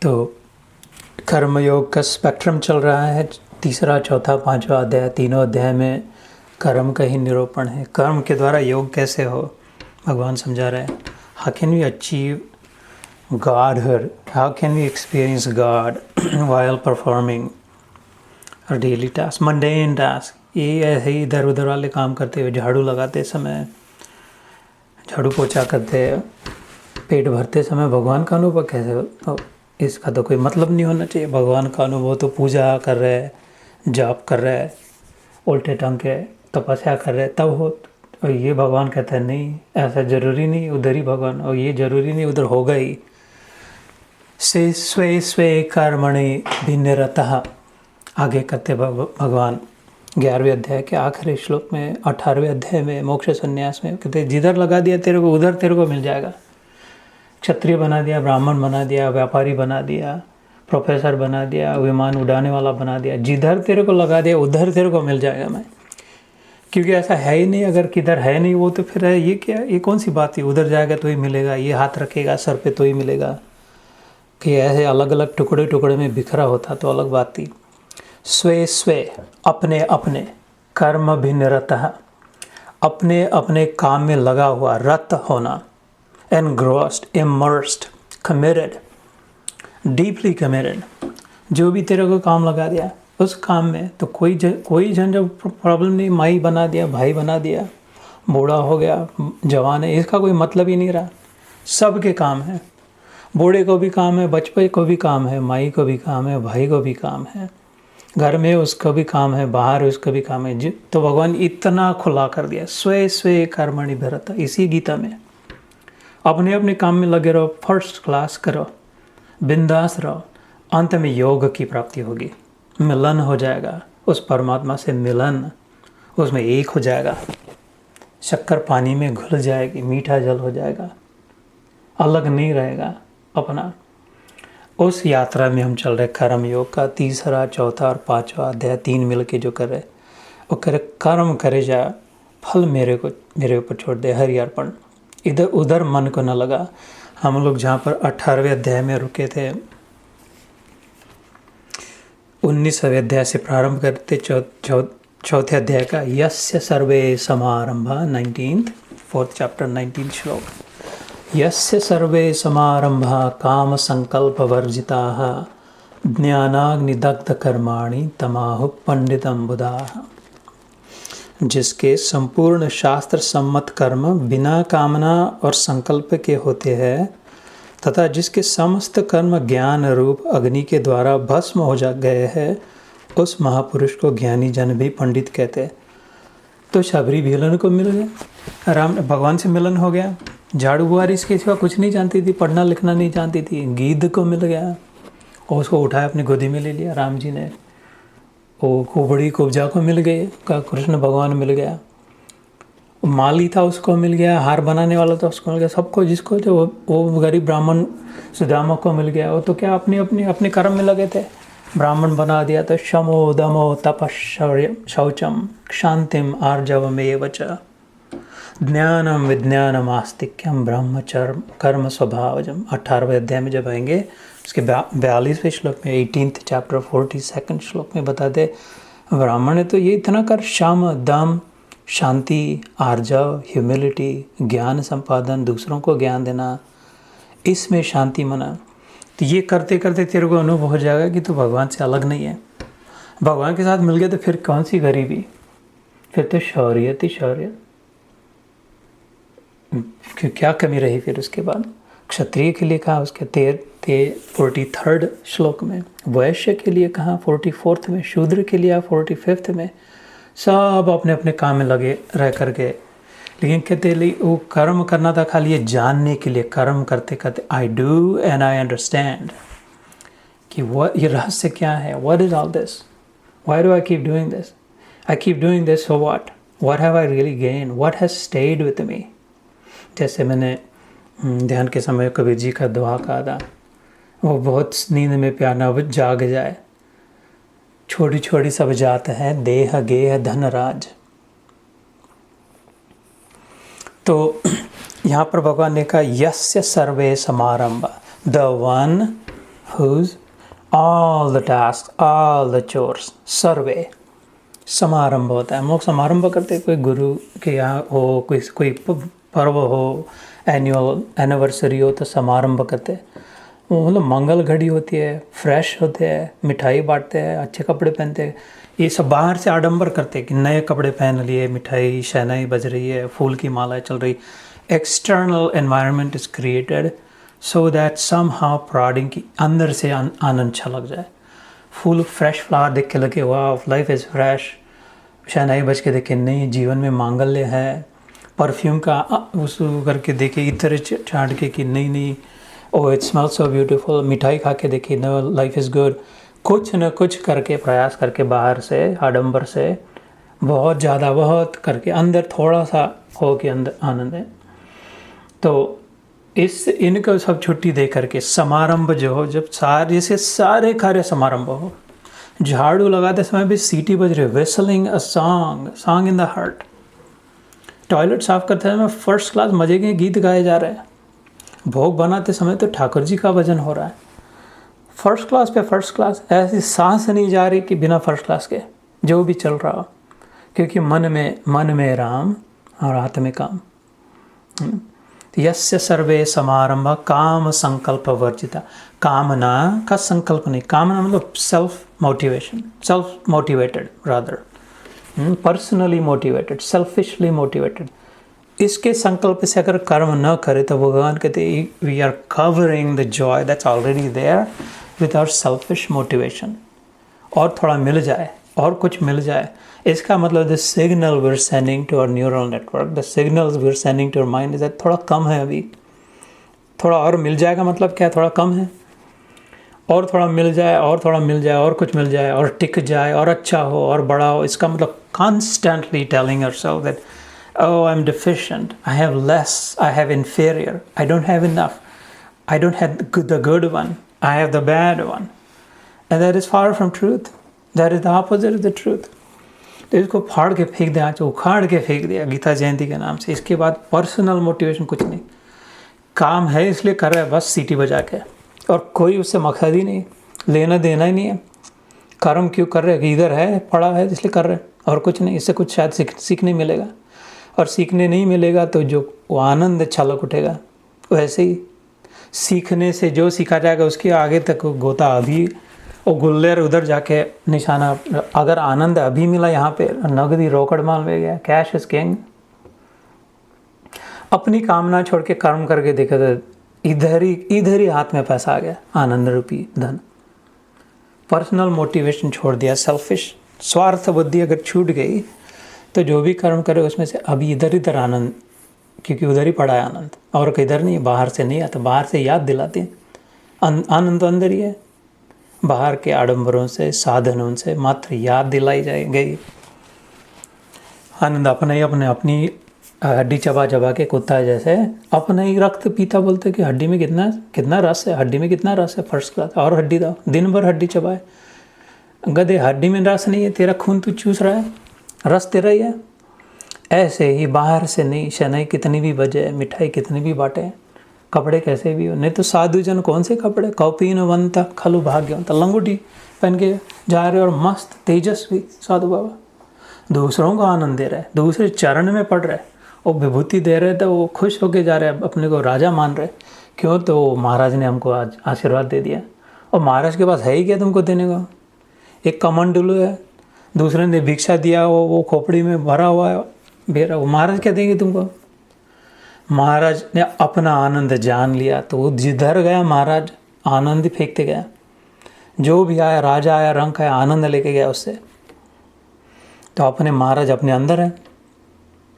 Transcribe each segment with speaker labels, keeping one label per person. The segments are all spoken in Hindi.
Speaker 1: तो कर्मयोग का स्पेक्ट्रम चल रहा है, तीसरा, चौथा, पांचवा अध्याय, तीनों अध्याय में कर्म का ही निरूपण है। कर्म के द्वारा योग कैसे हो, भगवान समझा रहे हैं। How can we achieve godhood, how can we experience God while performing और डेली टास्क, मंडेन टास्क। ये ऐसे ही इधर उधर वाले काम करते हुए, झाड़ू लगाते समय, झाड़ू पोछा करते, पेट भरते समय भगवान का अनुभव कैसे हो? इसका तो कोई मतलब नहीं होना चाहिए। भगवान का अनुभव तो पूजा कर रहे, जाप कर रहे, उल्टे टंग के तपस्या कर रहे तब हो। और ये भगवान कहते हैं नहीं, ऐसा जरूरी नहीं उधर ही भगवान, और ये जरूरी नहीं उधर होगा ही। से स्वे स्वे कर्मणि भिन्नरतः, आगे करते भगवान 11वें अध्याय के आखिरी श्लोक में, 18वें अध्याय में मोक्ष संन्यास में कहते जिधर लगा दिया तेरे को उधर तेरे को मिल जाएगा। क्षत्रिय बना दिया, ब्राह्मण बना दिया, व्यापारी बना दिया, प्रोफेसर बना दिया, विमान उड़ाने वाला बना दिया, जिधर तेरे को लगा दिया उधर तेरे को मिल जाएगा। मैं क्योंकि ऐसा है ही नहीं, अगर किधर है नहीं वो तो फिर है ये क्या, ये कौन सी बात है? उधर जाएगा तो ही मिलेगा, ये हाथ रखेगा सर पे तो ही मिलेगा। कि ऐसे अलग अलग टुकड़े टुकड़े में बिखरा होता तो अलग बात थी। स्वे स्वे, अपने अपने, कर्म भिन्नरतः, अपने अपने काम में लगा हुआ, रत होना, engrossed, immersed, committed, deeply committed। जो भी तेरे को काम लगा दिया उस काम में तो कोई झंझट प्रॉब्लम नहीं। माई बना दिया, भाई बना दिया, बूढ़ा हो गया, जवान है, इसका कोई मतलब ही नहीं रहा। सबके काम है, बूढ़े को भी काम है, बचपन को भी काम है, माई को भी काम है, भाई को भी काम है, घर में उसका भी काम है, बाहर उसका भी काम है। तो भगवान इतना खुला कर दिया, स्वे स्वे कर्मणि भरत, इसी गीता में। अपने अपने काम में लगे रहो, फर्स्ट क्लास करो, बिंदास रहो, अंत में योग की प्राप्ति होगी, मिलन हो जाएगा उस परमात्मा से, मिलन उसमें एक हो जाएगा, शक्कर पानी में घुल जाएगी, मीठा जल हो जाएगा, अलग नहीं रहेगा अपना। उस यात्रा में हम चल रहे कर्म योग का तीसरा, चौथा और पांचवा अध्याय, 3 मिल के जो कर रहे, वो करे कर्म करे जा, फल मेरे ऊपर छोड़ दे, हरि अर्पण। इधर उधर मन को न लगा। हम लोग जहाँ पर 18वें अध्याय में रुके थे, 19वें अध्याय से प्रारंभ करते चौथे अध्याय का, यस्य सर्वे समारंभा, 19th 4th chapter 19th श्लोक, यस्य सर्वे समारंभा काम संकल्प वर्जिताः ज्ञानाग्निदग्ध कर्माणि तमाहु पंडितम बुधाः। जिसके संपूर्ण शास्त्र सम्मत कर्म बिना कामना और संकल्प के होते हैं तथा जिसके समस्त कर्म ज्ञान रूप अग्नि के द्वारा भस्म हो जा गए हैं, उस महापुरुष को ज्ञानी जन भी पंडित कहते हैं। तो शबरी भीलन को मिल गया, राम भगवान से मिलन हो गया। झाड़ू बुआरी इसके सिवा कुछ नहीं जानती थी, पढ़ना लिखना नहीं जानती थी, गीध को मिल गया और उसको उठाया, अपनी गोदी में ले लिया राम जी ने। वो कुबड़ी कुब्जा को मिल गए, का कृष्ण भगवान मिल गया, माली था उसको मिल गया, हार बनाने वाला था उसको मिल गया, सबको जिसको जो वो गरीब ब्राह्मण सुदामा को मिल गया। वो तो क्या अपने कर्म में लगे थे, ब्राह्मण बना दिया। तो शमो दमो तपश्चर्य शौचम क्षांतिम आर्जवमेव च ज्ञानम विज्ञानम आस्तिक्यम ब्रह्मचर्य कर्म स्वभावजम। 18वें अध्याय में जब आएंगे उसके 42वें श्लोक में, 18th chapter 42nd श्लोक में बताते, ब्राह्मण ने तो ये इतना कर, शम दम शांति आर्जव ह्यूमिलिटी, ज्ञान संपादन, दूसरों को ज्ञान देना, इसमें शांति मना। तो ये करते करते तेरे को अनुभव हो जाएगा कि तू भगवान से अलग नहीं है। भगवान के साथ मिल गया तो फिर कौन सी गरीबी, फिर तो शौर्यत ही शौर्यत, क्या कमी रही फिर उसके बाद। क्षत्रिय के लिए कहा उसके 43rd श्लोक में, वैश्य के लिए कहा 44th में, शूद्र के लिए 45th में, सब अपने अपने काम में लगे रह करके। लेकिन कहते वो कर्म करना था खाली ये जानने के लिए, कर्म करते करते I do and I understand कि ये रहस्य क्या है, what is all this, why do I keep doing this, I keep doing this so what have I really gain, what has stayed with me. जैसे मैंने ध्यान के समय कबीर जी का दुआ कहा था, वो बहुत नींद में प्याना वो जाग जाए, छोटी छोटी सब जात है देह गेह धन राज। तो यहाँ पर भगवान ने कहा यस्य सर्वे समारंभ, the one whose all the tasks, all the chores, सर्वे समारंभ होता है। हम लोग समारंभ करते हैं, कोई गुरु के यहाँ हो, कोई पर्व हो, एनुअल एनिवर्सरी हो तो समारंभ करते हैं। वो मतलब मंगल घड़ी होती है, फ्रेश होते हैं, मिठाई बांटते हैं, अच्छे कपड़े पहनते हैं। ये सब बाहर से आडंबर करते हैं कि नए कपड़े पहन लिए, मिठाई शहनाई बज रही है, फूल की माला चल रही। External environment is created so that somehow prodding की अंदर से आनंद छलक जाए। फूल फ्रेश फ्लावर देख के लगे वाह लाइफ इज़ फ्रेश, शहनाई बज के देखे नहीं जीवन में मांगल्य है, परफ्यूम का उस करके देखे, इतर चाट के कि नहीं oh it smells so beautiful, मिठाई खा के देखी नो लाइफ इज़ गुड। कुछ न कुछ करके प्रयास करके बाहर से आडंबर से बहुत ज़्यादा बहुत करके अंदर थोड़ा सा हो के अंदर आनंद है। तो इनको सब छुट्टी दे करके समारंभ जो हो, जब सारे कार्य समारंभ हो, झाड़ू लगाते समय भी सीटी बज रही, whistling a song in the heart. Toilet साफ करते समय फर्स्ट क्लास मजे के गीत गाए जा रहे हैं। भोग बनाते समय तो ठाकुर जी का भजन हो रहा है, फर्स्ट क्लास पे फर्स्ट क्लास। ऐसी सांस नहीं जा रही कि बिना फर्स्ट क्लास के जो भी चल रहा हो, क्योंकि मन में राम और हाथ में काम। यस्य सर्वे समारंभ काम संकल्प वर्जिता। कामना का संकल्प नहीं, कामना मतलब self motivated rather, personally motivated, selfishly motivated. इसके संकल्प से अगर कर्म न करे तो भगवान कहते we are covering the joy that's already there with our selfish motivation. और थोड़ा मिल जाए और कुछ मिल जाए, इसका मतलब the signal we are sending to our neural network, the signals we are sending to our mind is that थोड़ा कम है अभी, थोड़ा और मिल जाएगा। मतलब क्या, थोड़ा कम है और थोड़ा मिल जाए और थोड़ा मिल जाए और कुछ मिल जाए और टिक जाए और अच्छा हो और बड़ा हो। इसका मतलब constantly telling ourselves that oh I'm deficient, I have less, I have inferior, I don't have enough, I don't have the good one, I have the bad one, and that is far from truth, that is the opposite of the truth। तो इसको फाड़ के फेंक दिया, उखाड़ के फेंक दिया गीता जयंती के नाम से। इसके बाद पर्सनल मोटिवेशन कुछ नहीं, काम है इसलिए कर रहा है बस सीटी बजा के, और कोई उससे मकसद ही नहीं, लेना देना ही नहीं है। कर्म क्यों कर रहे हैं कि इधर है पड़ा है इसलिए कर रहे हैं, और कुछ नहीं। इससे कुछ शायद सीखने मिलेगा, और सीखने नहीं मिलेगा तो जो वो आनंद छलक उठेगा। वैसे ही सीखने से जो सीखा जाएगा उसके आगे तक गोता अभी वो गुल्लेर उधर जाके निशाना। अगर आनंद अभी मिला यहाँ पे, नगदी रोकड़ माल में गया, कैश इज किंग। अपनी कामना छोड़ के कर्म करके देखे तो इधर ही हाथ में पैसा आ गया, आनंद रूपी धन। पर्सनल मोटिवेशन छोड़ दिया, सेल्फिश स्वार्थ बुद्धि अगर छूट गई तो जो भी कर्म करे उसमें से अभी इधर आनंद, क्योंकि उधर ही पड़ा है आनंद, और किधर नहीं, बाहर से नहीं आता। बाहर से याद दिलाते हैं, आनंद तो अंदर ही है। बाहर के आडंबरों से साधनों से मात्र याद दिलाई गई। आनंद अपनी हड्डी चबा के कुत्ता जैसे अपना ही रक्त पीता, बोलते कि हड्डी में कितना रस है, हड्डी में कितना रस है, फर्स्ट क्लास, और हड्डी दो, दिन भर हड्डी चबाए। गधे हड्डी में रस नहीं है, तेरा खून तू चूस रहा है, रस तेरा ही है। ऐसे ही बाहर से नहीं, शहनाई कितनी भी बजे, मिठाई कितनी भी बांटे, कपड़े कैसे भी हो, नहीं तो साधु जन कौन से कपड़े, कौपीनवंत खलु भाग्यवंत, लंगोटी पहन के जा रहे और मस्त तेजस्वी साधु बाबा दूसरों को आनंद दे रहे हैं, दूसरे चरण में पड़ रहे, वो विभूति दे रहे तो वो खुश होके जा रहे हैं, अपने को राजा मान रहे। क्यों? तो महाराज ने हमको आज आशीर्वाद दे दिया, और महाराज के पास है ही क्या तुमको देने को? एक कमंडलू है, दूसरे ने भिक्षा दिया, वो खोपड़ी में भरा हुआ है बेरा, वो महाराज क्या देंगे तुमको? महाराज ने अपना आनंद जान लिया तो जिधर गया महाराज आनंद ही फेंकते गया। जो भी आया, राजा आया, रंग आया, आनंद लेके गया उससे। तो अपने महाराज अपने अंदर है।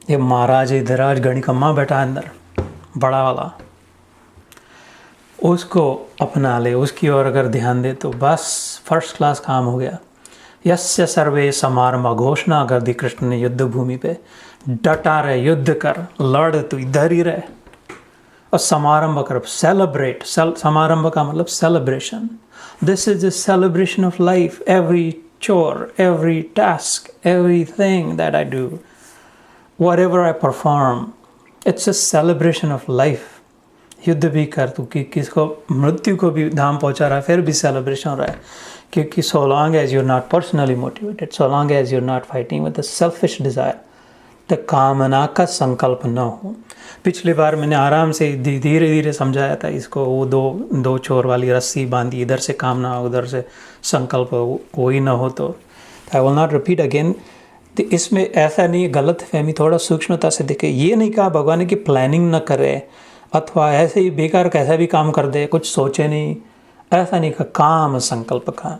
Speaker 1: ये महाराज इधर आज गणी कम्मा बैठा है अंदर, बड़ा वाला, उसको अपना ले, उसकी ओर अगर ध्यान दे तो बस फर्स्ट क्लास काम हो गया। यस्य सर्वे समारंभ, घोषणा कर दी कृष्ण ने युद्ध भूमि पे, डटा रहे, युद्ध कर, लड़, तो इधर ही रहे और समारंभ कर, सेलिब्रेट। समारंभ का मतलब celebration. This is the celebration of life. Every chore, every task, everything that I do, whatever I perform, it's a celebration of life. युद्ध भी कर, तू कि किसको मृत्यु को भी धाम पहुंचा रहा है, फिर भी सेलिब्रेशन हो रहा है, क्योंकि so long as you're not personally motivated, so long as you're not fighting with the selfish desire, तो कामना का संकल्प न हो। पिछली बार मैंने आराम से धीरे धीरे समझाया था इसको, वो दो छोर वाली रस्सी बांधी, इधर से कामना उधर से संकल्प, वही ना हो तो I will not repeat again. तो इसमें ऐसा नहीं, गलत फहमी थोड़ा सूक्ष्मता से देखे। ये नहीं कहा भगवान ने कि प्लानिंग न करे अथवा ऐसे ही बेकार कैसा भी काम कर दे, कुछ सोचे नहीं, ऐसा नहीं कहा। काम संकल्प का,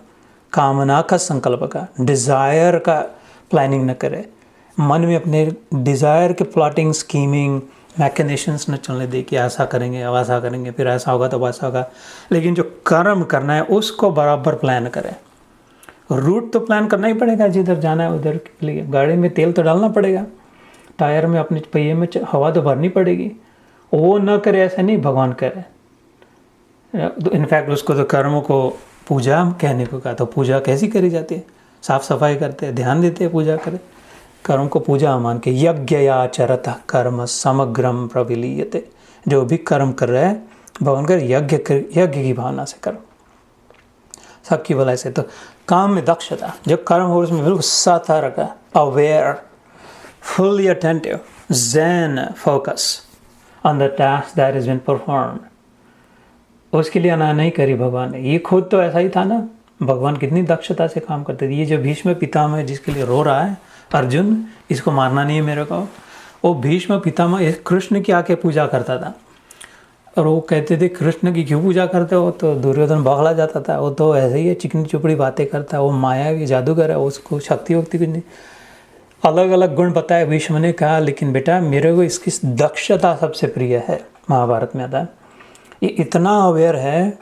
Speaker 1: कामना का संकल्प का, डिज़ायर का प्लानिंग न करे, मन में अपने डिज़ायर के प्लॉटिंग स्कीमिंग मैकेनेशंस न चलने दे कि ऐसा करेंगे अब ऐसा करेंगे, फिर ऐसा होगा तो वैसा होगा। लेकिन जो कर्म करना है उसको बराबर प्लान करें। रूट तो प्लान करना ही पड़ेगा, जिधर जाना है उधर के लिए। गाड़ी में तेल तो डालना पड़ेगा, टायर में अपने पहिए में हवा तो भरनी पड़ेगी। वो न करे ऐसा नहीं, भगवान करे। इनफैक्ट उसको तो कर्म को पूजा कहने को कहा, तो पूजा कैसी करी जाती है? साफ सफाई करते हैं, ध्यान देते हैं, पूजा करें। कर्म को पूजा मान के यज्ञयाचरत कर्म समग्रम प्रविलीयते। जो भी कर्म कर रहा है भगवान कर यज्ञ की भावना से करो, सबकी भलाई से। तो काम में दक्षता, जो कर्म हो उसमें बिल्कुल सतर्क, aware, fully attentive, zen focus on the task that is been performed. उसके लिए ना नहीं करी भगवान ने। ये खुद तो ऐसा ही था ना, भगवान कितनी दक्षता से काम करते थे। ये जो भीष्म पितामह है जिसके लिए रो रहा है अर्जुन, इसको मारना नहीं है मेरे को, वो भीष्म पितामह कृष्ण की आके पूजा करता था। और वो कहते थे कृष्ण की क्यों पूजा करते हो, तो दुर्योधन बगला जाता था। वो तो ऐसे ही है, चिकनी चुपड़ी बातें करता है, वो माया की जादूगर है, उसको शक्ति वक्ति कुछ नहीं। अलग अलग गुण बताए भीष्म ने कहा, लेकिन बेटा मेरे को इसकी दक्षता सबसे प्रिय है। महाभारत में आता है ये इतना अवेयर है,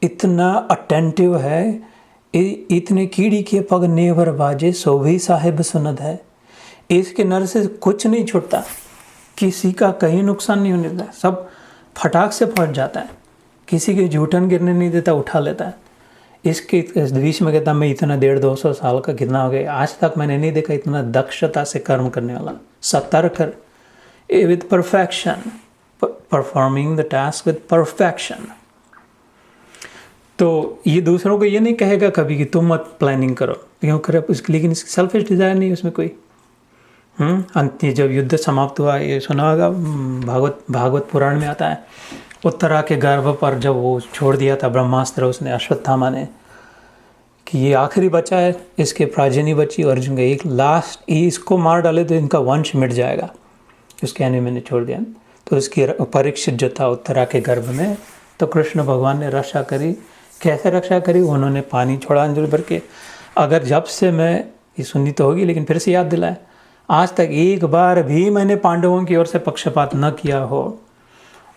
Speaker 1: इतना अटेंटिव है, इतने कीड़ी के पग नेवर बाजे सो भी साहिब सुनद है। इसके नर से कुछ नहीं छूटता, किसी का कहीं नुकसान नहीं होने देता, सब फटाक से पहुंच जाता है, किसी के जूठन गिरने नहीं देता, उठा लेता है। इसके बीच में कहता मैं इतना 150-200 साल का कितना हो गया, आज तक मैंने नहीं देखा इतना दक्षता से कर्म करने वाला, सतर्क with perfection, performing the task with perfection. तो ये दूसरों को ये नहीं कहेगा कभी कि तुम मत प्लानिंग करो, क्यों करे उसके, लेकिन इसकी सेल्फिश डिज़ायर नहीं उसमें कोई। अंत जब युद्ध समाप्त हुआ, ये सुना होगा, भागवत पुराण में आता है, उत्तरा के गर्भ पर जब वो छोड़ दिया था ब्रह्मास्त्र उसने, अश्वत्थामा ने, कि ये आखिरी बचा है, इसके प्राजनी बची, अर्जुन का एक लास्ट, इसको मार डाले तो इनका वंश मिट जाएगा, उसके एनिमी ने छोड़ दिया। तो उसकी परीक्षित जो था उत्तरा के गर्भ में, तो कृष्ण भगवान ने रक्षा करी। कैसे रक्षा करी? उन्होंने पानी छोड़ा अंजलि भर के। अगर जब से मैं, ये सुननी तो होगी लेकिन फिर से याद दिलाए, आज तक एक बार भी मैंने पांडवों की ओर से पक्षपात न किया हो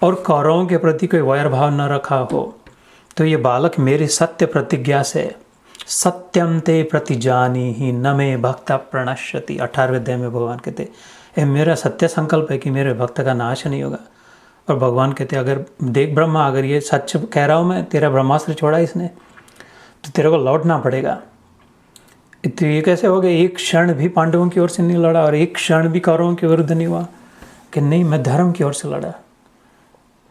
Speaker 1: और कौरवों के प्रति कोई वैर भाव न रखा हो, तो ये बालक मेरी सत्य प्रतिज्ञा से, सत्यम ते प्रतिजानी ही न मे भक्त प्रणश्यति, 18वें अध्याय में भगवान कहते ये मेरा सत्य संकल्प है कि मेरे भक्त का नाश नहीं होगा। और भगवान कहते अगर देख ब्रह्मा, अगर ये सच कह रहा हूँ मैं, तेरा ब्रह्मास्त्र छोड़ा इसने, तो तेरे को लौटना पड़ेगा। तो ये कैसे हो गया? एक क्षण भी पांडवों की ओर से नहीं लड़ा और एक क्षण भी कौरवों के विरुद्ध नहीं हुआ कि नहीं मैं धर्म की ओर से लड़ा,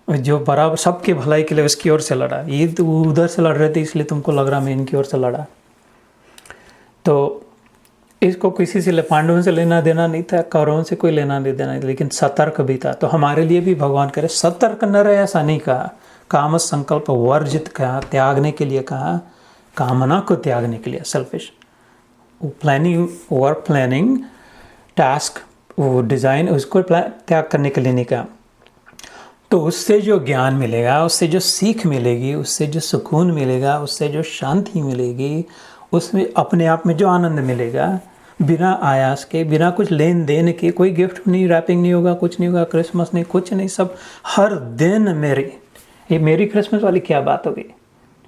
Speaker 1: जो बराबर सबके भलाई के लिए उसकी ओर से लड़ा। ये तो उधर से लड़ रहे थे इसलिए तुमको लग रहा मैं इनकी ओर से लड़ा। तो इसको किसी से, पांडवों से लेना देना नहीं था, कौरवों से कोई लेना नहीं देना, लेकिन सतर्क भी था। तो हमारे लिए भी भगवान करे सतर्क न रहे, ऐसा नहीं कहा। काम संकल्प वर्जित कहा, त्यागने के लिए कहा, कामना को त्यागने के लिए, selfish planning, work planning, task, वो डिज़ाइन, उसको त्याग करने के लिए नहीं कहा। तो उससे जो ज्ञान मिलेगा, उससे जो सीख मिलेगी, उससे जो सुकून मिलेगा, उससे जो शांति मिलेगी, उसमें अपने आप में जो आनंद मिलेगा, बिना आयास के, बिना कुछ लेन देन के, कोई गिफ्ट नहीं, रैपिंग नहीं होगा, कुछ नहीं होगा, क्रिसमस नहीं, कुछ नहीं, सब हर दिन मेरी, ये मेरी क्रिसमस वाली क्या बात होगी?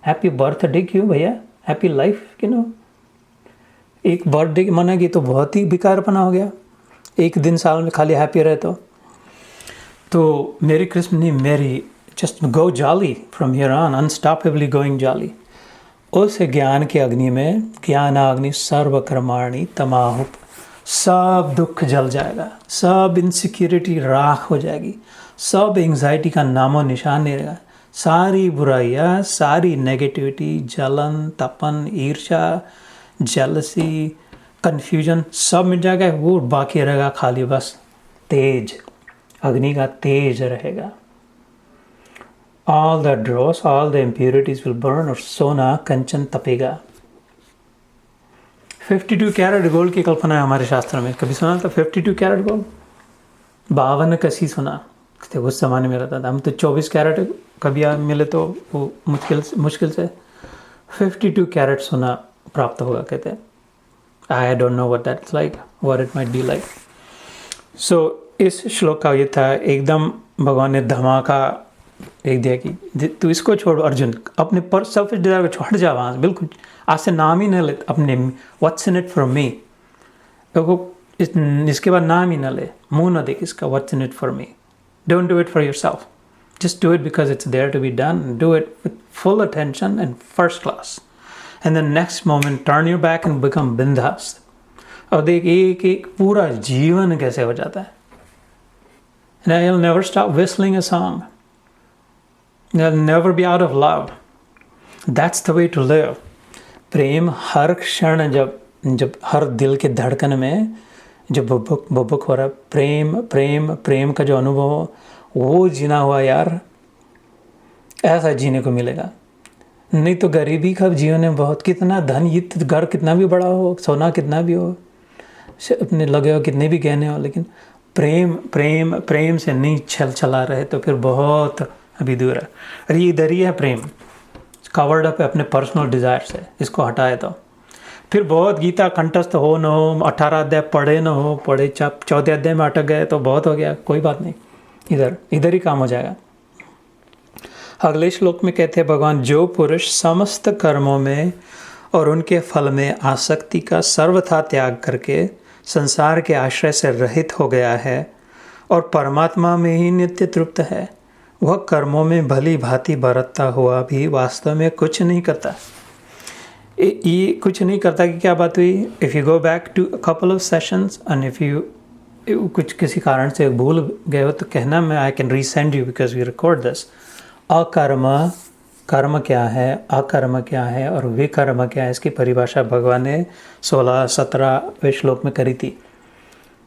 Speaker 1: हैप्पी बर्थडे क्यों भैया, हैप्पी लाइफ क्यों? एक बर्थडे मनाएगी तो बहुत ही बेकारपना हो गया। एक दिन साल में खाली हैप्पी रहे तो मेरी क्रिसमस नहीं, merry just go jolly from here on, unstoppably going jolly. उस ज्ञान के अग्नि में, ज्ञानाग्नि सर्वकर्माणि तमाहुप, सब दुख जल जाएगा, सब इनसिक्योरिटी राख हो जाएगी, सब एंग्जाइटी का नामो निशान नहीं रहेगा। सारी बुराइयाँ, सारी नेगेटिविटी, जलन, तपन, ईर्ष्या, जेलसी, कन्फ्यूजन सब मिट जाएगा। वो बाकी रहेगा खाली बस तेज, अग्नि का तेज रहेगा। All the dross, all the impurities will burn, और सोना कंचन तपेगा। 52 कैरेट गोल्ड की कल्पना है हमारे शास्त्र में। कभी सुना था 52 कैरेट गोल्ड? 52 कसी सुना तो उस जमाने में रहता था। हम तो 24 कैरेट कभी मिले तो वो मुश्किल से 52 कैरेट सोना प्राप्त होगा कहते हैं। I don't know what that's like, what it might be like. So इस श्लोक का ये था, एकदम भगवान ने धमाका एक दिया कि तू इसको छोड़ अर्जुन, अपने पर सेल्फिश डिजायर को छोड़ जा वहाँ से, बिल्कुल आज से नाम ही न ले अपने व्हाट्स इन इट फॉर मी। इसके बाद नाम ही न ले, मुंह न देख इसका what's in it for me. Don't do it for yourself, just do it because it's there to be done. Do it with full attention and first class, and the next moment turn your back and become बिंदास। और देख एक एक पूरा जीवन कैसे हो जाता है। And I'll never stop whistling a song. I'll never be out of love. That's the way to live. प्रेम हर क्षण, जब हर दिल के धड़कन में जब बबक हो रहा है, प्रेम प्रेम प्रेम का जो अनुभव हो, वो जीना हुआ यार, ऐसा जीने को मिलेगा। नहीं तो गरीबी का जीवन है बहुत, कितना धन, ये घर कितना भी बड़ा हो, सोना कितना भी हो, अपने लगे हो कितने भी गहने हो, लेकिन प्रेम प्रेम प्रेम से नहीं चला रहे तो फिर बहुत अभी दूर है। अरे ये इधर ही है प्रेम, कवर्ड अप है अपने पर्सनल डिज़ायर से। इसको हटाए तो फिर बहुत गीता कंठस्थ हो न हो, 18 अध्याय पढ़े न हो, पढ़े 14 अध्याय में अटक गए तो बहुत हो गया, कोई बात नहीं, इधर ही काम हो जाएगा। अगले श्लोक में कहते हैं भगवान, जो पुरुष समस्त कर्मों में और उनके फल में आसक्ति का सर्वथा त्याग करके संसार के आश्रय से रहित हो गया है और परमात्मा में ही नित्य तृप्त है, वह कर्मों में भली भांति बरतता हुआ भी वास्तव में कुछ नहीं करता। ये कुछ नहीं करता कि क्या बात हुई? If you go back to a couple of sessions and if you कुछ किसी कारण से भूल गए हो तो कहना, मैं I can resend you because we record this. अकर्म, कर्म क्या है, अकर्म क्या है और विकर्म क्या है, इसकी परिभाषा भगवान ने 16-17वें श्लोक में करी थी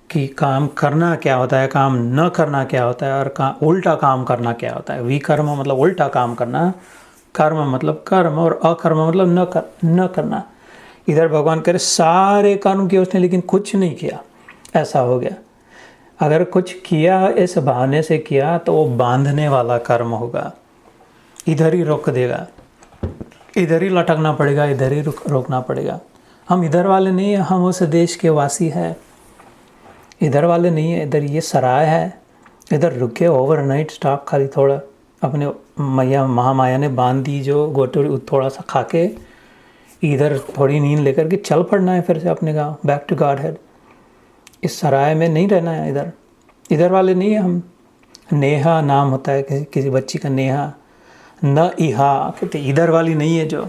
Speaker 1: कि काम करना क्या होता है, काम न करना क्या होता है, और उल्टा काम करना क्या होता है। विकर्म मतलब उल्टा काम करना, कर्म मतलब कर्म, और अकर्म मतलब न करना। इधर भगवान कह रहे सारे कर्म किए उसने लेकिन कुछ नहीं किया, ऐसा हो गया। अगर कुछ किया इस बहाने से किया तो वो बांधने वाला कर्म होगा, इधर ही रोक देगा, इधर ही लटकना पड़ेगा, इधर ही रोकना पड़ेगा। हम इधर वाले नहीं हैं, हम उस देश के वासी हैं, इधर वाले नहीं है। इधर ये सराय है, इधर रुके ओवरनाइट स्टॉप, खाली थोड़ा अपने महामाया ने बांध दी जो गोटू, थोड़ा सा खा के इधर थोड़ी नींद लेकर के चल पड़ना है फिर से अपने गाँव, बैक टू गॉड हेड। इस सराय में नहीं रहना है, इधर वाले नहीं है हम। नेहा नाम होता है किसी बच्ची का, नेहा, न इहा कहते, इधर वाली नहीं है जो।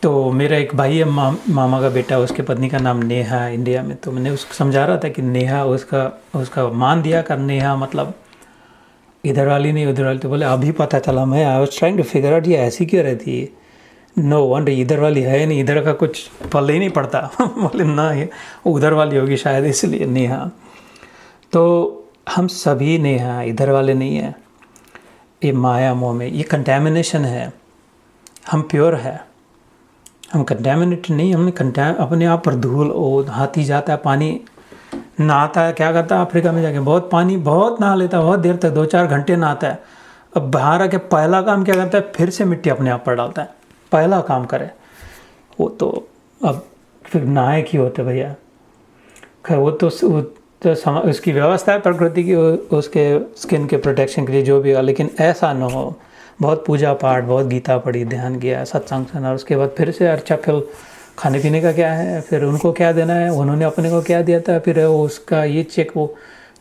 Speaker 1: तो मेरा एक भाई है, मामा का बेटा, उसके पत्नी का नाम नेहा है इंडिया में। तो मैंने उसको समझा रहा था कि नेहा उसका मान दिया कर, नेहा मतलब इधर वाली नहीं उधर वाली। तो बोले अभी पता चला, मैं I was trying to figure out ये ऐसी क्यों रहती है। नो वंडर, इधर वाली है नहीं, इधर का कुछ पल ही नहीं पड़ता। बोले ना ये उधर वाली होगी शायद, इसलिए नेहा। तो हम सभी नेहा, इधर वाले नहीं हैं। ये माया मोह में ये कंटेमिनेशन है, हम प्योर है, हम कंटेमिनेटेड नहीं। हमने अपने आप पर धूल, हाथी जाता है पानी नहाता है, क्या करता है अफ्रीका में जाके, बहुत पानी बहुत नहा लेता है, बहुत देर तक 2-4 घंटे नहाता है। अब बाहर आके पहला काम क्या करता है, फिर से मिट्टी अपने आप पर डालता है, पहला काम करे वो। तो अब फिर नहाए क्यों होते भैया, खैर वो तो उसकी व्यवस्था है प्रकृति की, उसके स्किन के प्रोटेक्शन के लिए जो भी हो, लेकिन ऐसा ना हो। बहुत पूजा पाठ, बहुत गीता पढ़ी, ध्यान किया, सत्संग सुना, और उसके बाद फिर से अच्छा फिर खाने पीने का क्या है, फिर उनको क्या देना है, उन्होंने अपने को क्या दिया था, फिर वो उसका ये चेक, वो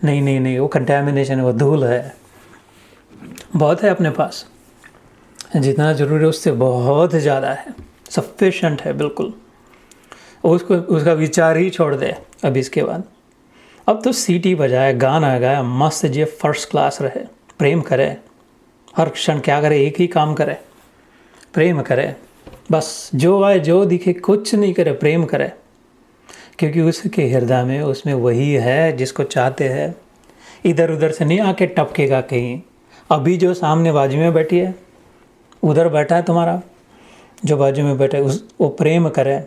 Speaker 1: नहीं वो कंटेमिनेशन है, वो धूल है, बहुत है अपने पास, जितना ज़रूरी है उससे बहुत ज़्यादा है, सफिशेंट है बिल्कुल। उसका विचार ही छोड़ दे अब इसके बाद। अब तो सीटी बजाए, गाना गाए, मस्त जे फर्स्ट क्लास रहे, प्रेम करे, हर क्षण क्या करे, एक ही काम करे, प्रेम करे, बस जो आए जो दिखे कुछ नहीं करे, प्रेम करे, क्योंकि उसके हृदय में उसमें वही है जिसको चाहते हैं। इधर उधर से नहीं आके टपकेगा कहीं। अभी जो सामने बाजू में बैठी है, उधर बैठा है तुम्हारा जो बाजू में बैठा है, वो प्रेम करे।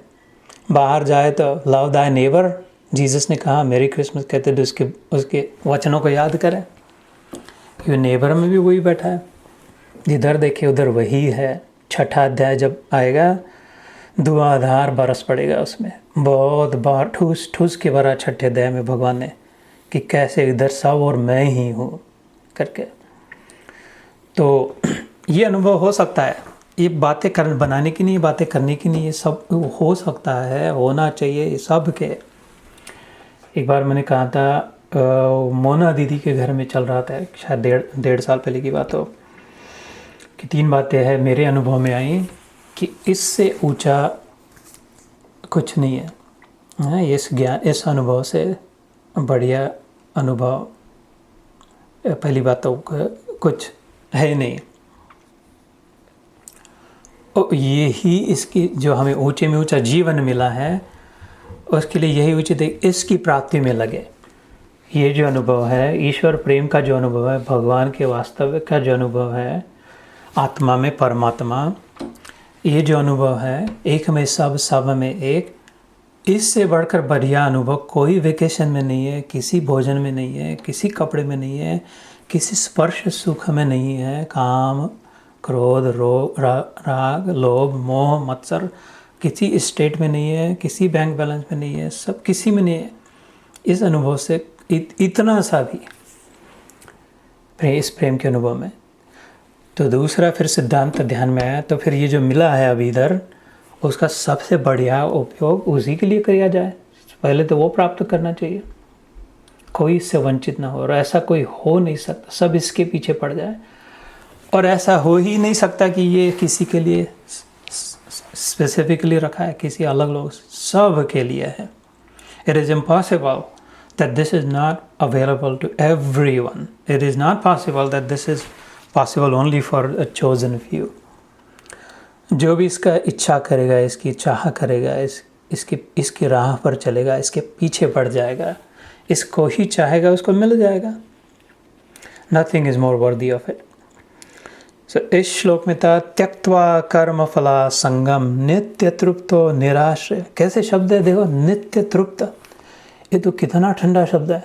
Speaker 1: बाहर जाए तो लव दाय नेबर, जीसस ने कहा, मेरी क्रिसमस कहते तो उसके वचनों को याद करें, क्योंकि नेबर में भी वही बैठा है, जिधर देखे उधर वही है। छठा अध्याय जब आएगा, धुआंधार बरस पड़ेगा उसमें, बहुत बार ठूस ठूस के भरा छठे अध्याय में भगवान ने, कि कैसे इधर सब और मैं ही हूँ करके। तो ये अनुभव हो सकता है, ये बातें बनाने की नहीं, बातें करने की नहीं, ये सब हो सकता है, होना चाहिए सब के। एक बार मैंने कहा था, मोना दीदी के घर में चल रहा था, शायद डेढ़ साल पहले की बात हो, कि 3 बातें हैं मेरे अनुभव में आई कि इससे ऊंचा कुछ नहीं है, इस ज्ञान, इस अनुभव से बढ़िया अनुभव पहली बात तो कुछ है नहीं। और यही इसकी जो हमें ऊंचे में ऊंचा जीवन मिला है, उसके लिए यही उचित है इसकी प्राप्ति में लगे। ये जो अनुभव है, ईश्वर प्रेम का जो अनुभव है, भगवान के वास्तविक का जो अनुभव है, आत्मा में परमात्मा, ये जो अनुभव है, एक में सब, सब में एक, इससे बढ़कर बढ़िया अनुभव कोई वेकेशन में नहीं है, किसी भोजन में नहीं है, किसी कपड़े में नहीं है, किसी स्पर्श सुख में नहीं है। काम, क्रोध, राग, लोभ, मोह, मत्सर किसी स्टेट में नहीं है, किसी बैंक बैलेंस में नहीं है, सब किसी में नहीं है। इस अनुभव से इतना सा भी इस प्रेम के अनुभव में। तो दूसरा फिर सिद्धांत ध्यान में आया, तो फिर ये जो मिला है अभी इधर, उसका सबसे बढ़िया उपयोग उसी के लिए किया जाए। पहले तो वो प्राप्त करना चाहिए, कोई इससे वंचित ना हो, और ऐसा कोई हो नहीं सकता, सब इसके पीछे पड़ जाए। और ऐसा हो ही नहीं सकता कि ये किसी के लिए स्पेसिफिकली रखा है, किसी अलग लोग, सब के लिए है। It is impossible that this is not available to everyone. It is not possible that this is possible only for a chosen few. जो भी इसका इच्छा करेगा, इसकी चाह करेगा, इसकी राह पर चलेगा, इसके पीछे पड़ जाएगा, इसको ही चाहेगा, उसको मिल जाएगा। Nothing is more worthy of it. सो इस श्लोक में था, त्यक्त्वा कर्म फला संगम नित्य तृप्तो निराश्रय। कैसे शब्द है देखो, नित्य तृप्त, ये तो कितना ठंडा शब्द है,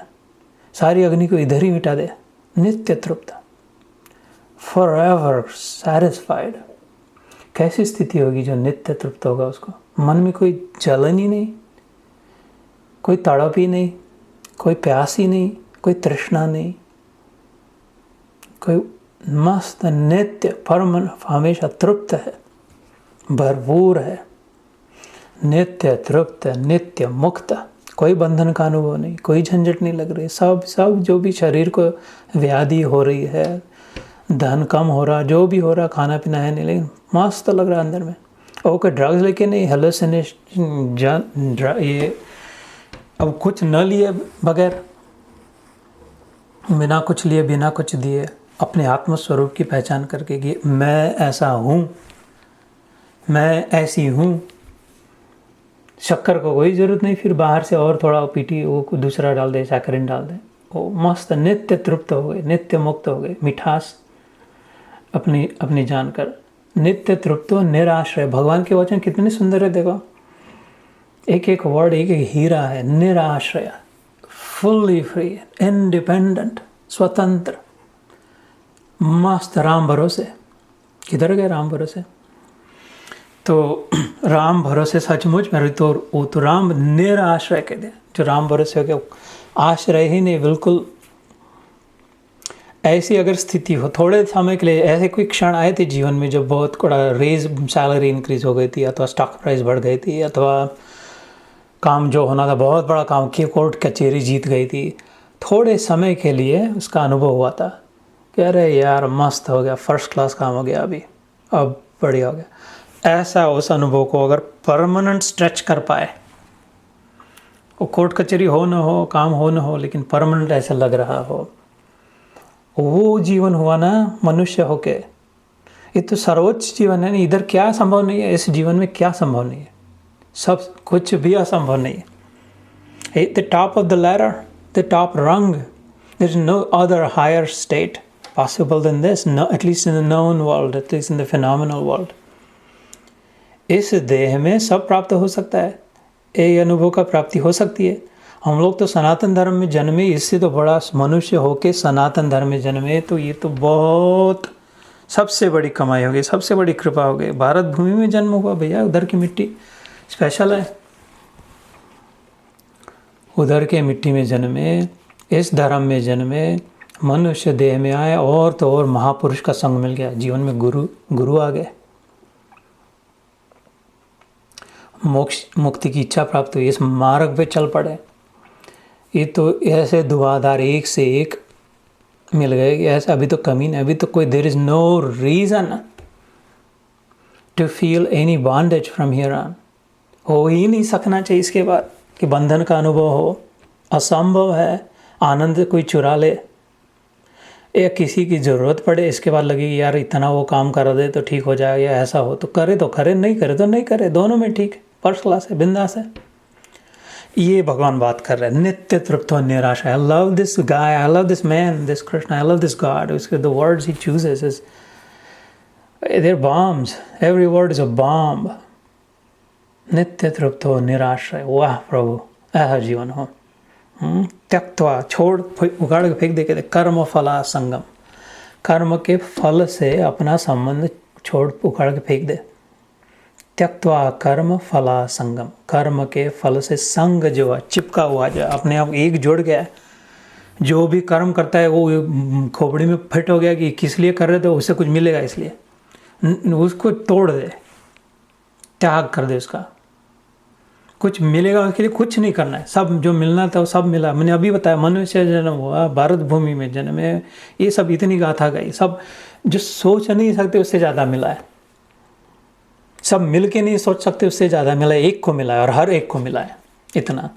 Speaker 1: सारी अग्नि को इधर ही मिटा दे। नित्य तृप्त, फॉरएवर सैटिस्फाइड। कैसी स्थिति होगी जो नित्य तृप्त होगा? उसको मन में कोई जलन ही नहीं, कोई तड़प ही नहीं, कोई प्यास ही नहीं, कोई तृष्णा नहीं, कोई मस्त नित्य परम हमेशा तृप्त है, भरपूर है, नित्य तृप्त, नित्य मुक्त, कोई बंधन का अनुभव नहीं, कोई झंझट नहीं लग रही। सब जो भी शरीर को व्याधि हो रही है, धन कम हो रहा, जो भी हो रहा, खाना पीना है नहीं, लेकिन मस्त लग रहा है अंदर में। और कोई ड्रग्स लेके नहीं, हेलुसिनेशन, ये अब कुछ न लिए बगैर, बिना कुछ लिए, बिना कुछ दिए, अपने आत्मस्वरूप की पहचान करके कि मैं ऐसा हूँ, मैं ऐसी हूँ। शक्कर को कोई ज़रूरत नहीं, फिर बाहर से और थोड़ा पीटी वो दूसरा डाल दे, सैकरिन डाल दे, वो मस्त नित्य तृप्त हो गए, नित्य मुक्त हो गए, मिठास अपनी जानकर। नित्य तृप्त निराश्रय। भगवान के वचन कितने सुंदर है देखो, एक एक वर्ड एक एक हीरा है। निराश्रय, फुल्ली फ्री, इंडिपेंडेंट, स्वतंत्र, मस्त, राम भरोसे। किधर गए राम भरोसे? तो राम भरोसे सचमुच मेरे तो वो तो राम निराश्रय कह दे, जो राम भरोसे हो गया, आश्रय ही नहीं, बिल्कुल। ऐसी अगर स्थिति हो थोड़े समय के लिए, ऐसे कोई क्षण आए थे जीवन में जब बहुत बड़ा रेज, सैलरी इंक्रीज हो गई थी, अथवा स्टॉक प्राइस बढ़ गई थी, अथवा काम जो होना था बहुत बड़ा काम की कोर्ट कचहरी जीत गई थी, थोड़े समय के लिए उसका अनुभव हुआ था कि अरे यार मस्त हो गया, फर्स्ट क्लास काम हो गया, अभी अब बढ़िया हो गया। ऐसा उस अनुभव को अगर परमानेंट स्ट्रेच कर पाए वो कोर्ट कचहरी हो न हो, काम हो न हो, लेकिन परमानेंट ऐसा लग रहा हो, वो जीवन हुआ ना मनुष्य होके। ये तो सर्वोच्च जीवन है ना। इधर क्या संभव नहीं है, इस जीवन में क्या संभव नहीं है, सब कुछ भी असंभव नहीं है। At the top of the ladder, the top rung, there is no other higher state possible than this, no, at least in the known world, at least in the phenomenal world. इस देह में सब प्राप्त हो सकता है, ये अनुभव का प्राप्ति हो सकती है। हम लोग तो सनातन धर्म में जन्मे, इससे तो बड़ा मनुष्य होके सनातन धर्म में जन्मे, तो ये तो बहुत सबसे बड़ी कमाई हो गई, सबसे बड़ी कृपा हो गई। भारत भूमि में जन्म हुआ भैया, उधर की मिट्टी स्पेशल है, उधर के मिट्टी में जन्मे, इस धर्म में जन्मे, मनुष्य देह में आए, और तो और महापुरुष का संग मिल गया, जीवन में गुरु आ गए, मोक्ष मुक्ति की इच्छा प्राप्त हुई, इस मार्ग पे चल पड़े। ये तो ऐसे धुआंधार एक से एक मिल गए कि ऐसा अभी तो कमी नहीं, अभी तो कोई there is no reason to feel any bondage from here on. हो ही नहीं सकना चाहिए इसके बाद कि बंधन का अनुभव हो, असंभव है। आनंद कोई चुरा ले या किसी की ज़रूरत पड़े, इसके बाद लगे यार इतना वो काम कर दे तो ठीक हो जाएगा, या ऐसा हो तो करे, नहीं करे तो नहीं करे, दोनों में ठीक, फर्स्ट क्लास है, बिंदास है। ये भगवान बात कर रहे हैं, नित्य तृप्त और निराश है। I love this guy, I love this man, this Krishna, I love this God. उसके द वर्ड्स ही chooses is there bombs, every word is a bomb. नित्य तृप्त हो निराश है, वाह प्रभु ऐसा जीवन हो। त्यक्त्वा, छोड़, उगाड़ के फेंक दे के कर्म फला संगम, कर्म के फल से अपना संबंध छोड़, उखाड़ के फेंक दे। त्यक्त्वा कर्म फला संगम, कर्म के फल से संग जो है, चिपका हुआ जो अपने आप एक जुड़ गया, जो भी कर्म करता है वो खोपड़ी में फिट हो गया कि किस लिए कर रहे थे, उससे कुछ मिलेगा, इसलिए उसको तोड़ दे, त्याग कर दे, उसका कुछ मिलेगा उसके लिए कुछ नहीं करना है। सब जो मिलना था वो सब मिला। मैंने अभी बताया, मनुष्य जन्म हुआ, भारत भूमि में जन्म है, ये सब इतनी गाथा गई, सब जो सोच नहीं सकते उससे ज़्यादा मिला है, सब मिल के नहीं सोच सकते उससे ज़्यादा मिला है, एक को मिला है और हर एक को मिला है इतना।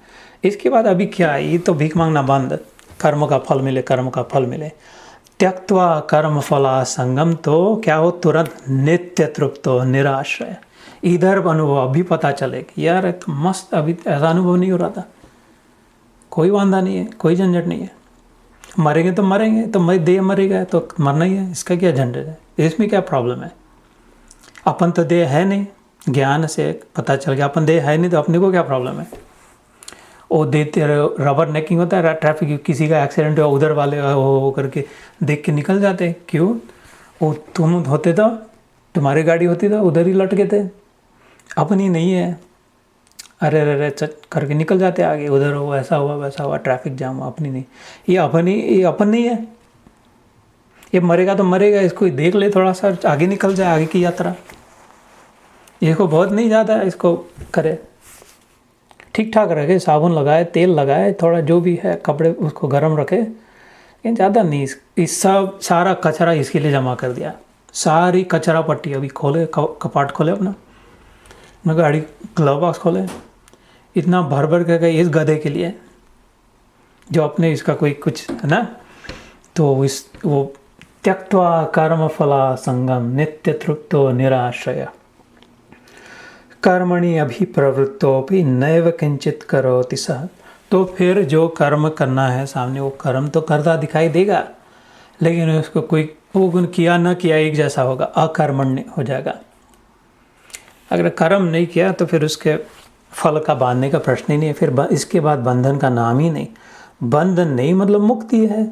Speaker 1: इसके बाद अभी क्या है, ये तो भीख मांगना बंद, कर्म का फल मिले, कर्म का फल मिले। त्यक्त्वा कर्म फला संगम, तो क्या हो, तुरंत नित्य तृप्त हो निराश्रय। इधर अनुभव अभी पता चले कि यार एक मस्त, अभी ऐसा अनुभव नहीं हो रहा था, कोई वांदा नहीं है, कोई झंझट नहीं है। मरेंगे तो मरेंगे, तो देह मरेगा तो मरना ही है, इसका क्या झंझट है, इसमें क्या प्रॉब्लम है। अपन तो देह है नहीं, ज्ञान से पता चल गया अपन देह है नहीं, तो अपने को क्या प्रॉब्लम है। वो देते रबर नेकिंग होता है, ट्रैफिक किसी का एक्सीडेंट हुआ, उधर वाले हो करके देख के निकल जाते, क्यों, वो तुम होते तो, तुम्हारी गाड़ी होती तो उधर ही लटके थे, अपनी नहीं है, अरे अरे करके निकल जाते आगे, उधर हो, ऐसा हुआ वैसा हुआ, ट्रैफिक जाम हुआ, अपनी नहीं, ये अपन नहीं है। ये मरेगा तो मरेगा, इसको देख ले, थोड़ा सा आगे निकल जाए, आगे की यात्रा, इसको बहुत नहीं ज़्यादा इसको करे, ठीक ठाक रखे, साबुन लगाए, तेल लगाए, थोड़ा जो भी है कपड़े उसको गर्म रखे, लेकिन ज़्यादा नहीं। इस सब सारा कचरा इसके लिए जमा कर दिया, सारी कचरा पट्टी अभी खोले, कपाट खोले अपना गाड़ी, ग्लव बॉक्स खोले, इतना भर भर के गए इस गधे के लिए जो अपने इसका कोई कुछ है ना। तो वो त्यक्त्वा कर्म फला संगम नित्य तृप्तो निराश्रय कर्मणि अभिप्रवृत्तोपि नैव किंचित करोति सः। तो फिर जो कर्म करना है सामने, वो कर्म तो करता दिखाई देगा, लेकिन उसको कोई वो किया न किया एक जैसा होगा, अकर्मण्य हो जाएगा। अगर कर्म नहीं किया तो फिर उसके फल का बांधने का प्रश्न ही नहीं है, फिर इसके बाद बंधन का नाम ही नहीं। बंधन नहीं मतलब मुक्ति है,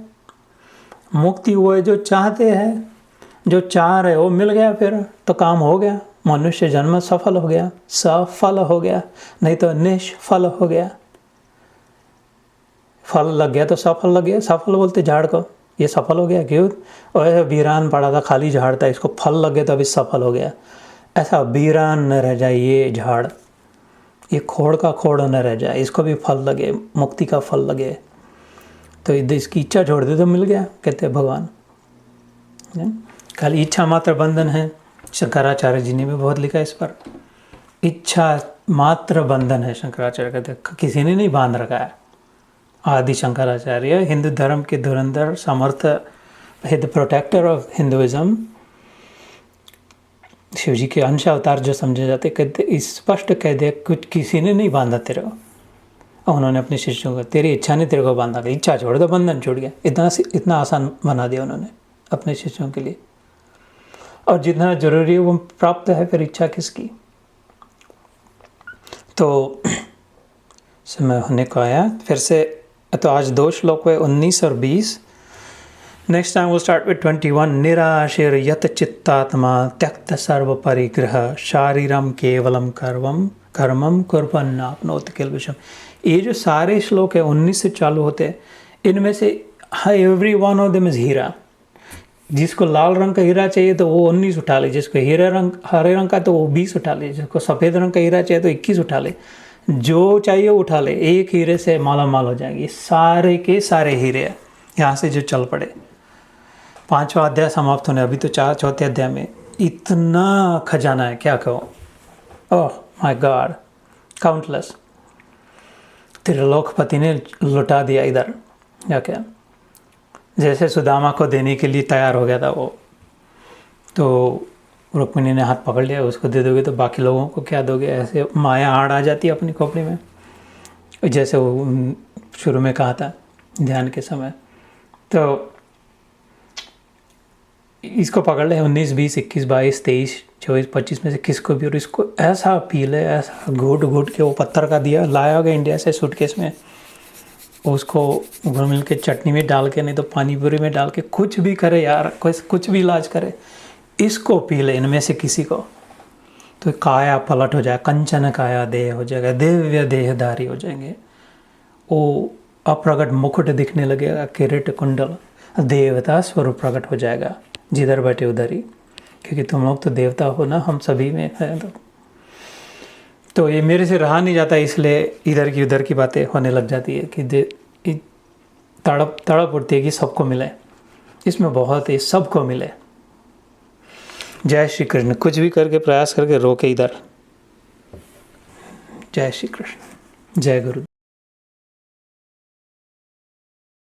Speaker 1: मुक्ति वो है जो चाहते हैं, जो चाह रहे वो मिल गया, फिर तो काम हो गया, मनुष्य जन्म सफल हो गया, सफल हो गया, नहीं तो निष्फल हो गया। फल लग गया तो सफल लग गया, सफल बोलते झाड़ को, ये सफल हो गया, क्यों, और वीरान पड़ा था, खाली झाड़ था, इसको फल लग गया तो अभी सफल हो गया। ऐसा वीरान न रह जाए ये झाड़, ये खोड़ का खोड़ न रह जाए, इसको भी फल लगे, मुक्ति का फल लगे, तो इसकी इच्छा छोड़ दे तो मिल गया, कहते हैं भगवान। खाली इच्छा मात्र बंधन है, शंकराचार्य जी ने भी बहुत लिखा इस पर। इच्छा मात्र बंधन है। शंकराचार्य कहते किसी ने नहीं बांध रखा है। आदि शंकराचार्य हिंदू धर्म के धुरंधर समर्थ, the protector of Hinduism, Shiva ji के अंश अवतार जो समझे जाते, कहते स्पष्ट कह दिया कुछ किसी ने नहीं बांधा तेरे को। और उन्होंने अपने शिष्यों को, तेरी इच्छा ने तेरे को बांधा, इच्छा छोड़ दो बंधन छूट गया। इतना आसान बना दिया उन्होंने अपने शिष्यों के लिए। और जितना जरूरी है वो प्राप्त है, फिर इच्छा किसकी। तो समय होने को आया फिर से। तो आज 2 श्लोक हुए, 19 और 20। नेक्स्ट टाइम वो स्टार्ट विद 21। निराशीर यत चित्तात्मा त्यक्त सर्व परिग्रह शारीरम केवलम कर्मम कुर्वन्नाप्नोति किल्बिषम। ये जो सारे श्लोक है 19 से चालू होते हैं, इनमें से every one of them is हीरा। जिसको लाल रंग का हीरा चाहिए तो वो 19 उठा ले, जिसको हरे रंग का तो वो 20 उठा ले, जिसको सफ़ेद रंग का हीरा चाहिए तो 21 उठा ले, जो चाहिए उठा ले। एक हीरे से माला माल हो जाएंगे। सारे के सारे हीरे हैं यहाँ से जो चल पड़े। 5वां अध्याय समाप्त होने, अभी तो 4 अध्याय में इतना खजाना है, क्या कहो। Oh my God, countless. त्रिलोकपति ने लुटा दिया इधर या क्या। जैसे सुदामा को देने के लिए तैयार हो गया था वो, तो रुक्मिणी ने हाथ पकड़ लिया, उसको दे दोगे तो बाकी लोगों को क्या दोगे। ऐसे माया आड़ आ जाती है अपनी खोपड़ी में, जैसे वो शुरू में कहा था ध्यान के समय। तो इसको पकड़ ले, 19, 20, 21, 22, 23, 24, 25 में से किसको भी, और इसको ऐसा पी ले, ऐसा घूट के वो पत्थर का दिया लाया होगा इंडिया से सूटकेस में, उसको घुल मिल के चटनी में डाल के, नहीं तो पानी पूरी में डाल के, कुछ भी करे यार, कुछ भी इलाज करे, इसको पी ले इनमें से किसी को, तो काया पलट हो जाए, कंचन काया देह हो जाएगा, दिव्य देहधारी हो जाएंगे। वो अप्रगट मुकुट दिखने लगेगा, किरीट कुंडल, देवता स्वरूप प्रकट हो जाएगा जिधर बैठे उधर ही, क्योंकि तुम लोग तो देवता हो ना, हम सभी में है। तो ये मेरे से रहा नहीं जाता, इसलिए इधर की उधर की बातें होने लग जाती है कि तड़प उठती है कि सबको मिले, इसमें बहुत ही सबको मिले। जय श्री कृष्ण। कुछ भी करके प्रयास करके रोके इधर। जय श्री कृष्ण, जय गुरु।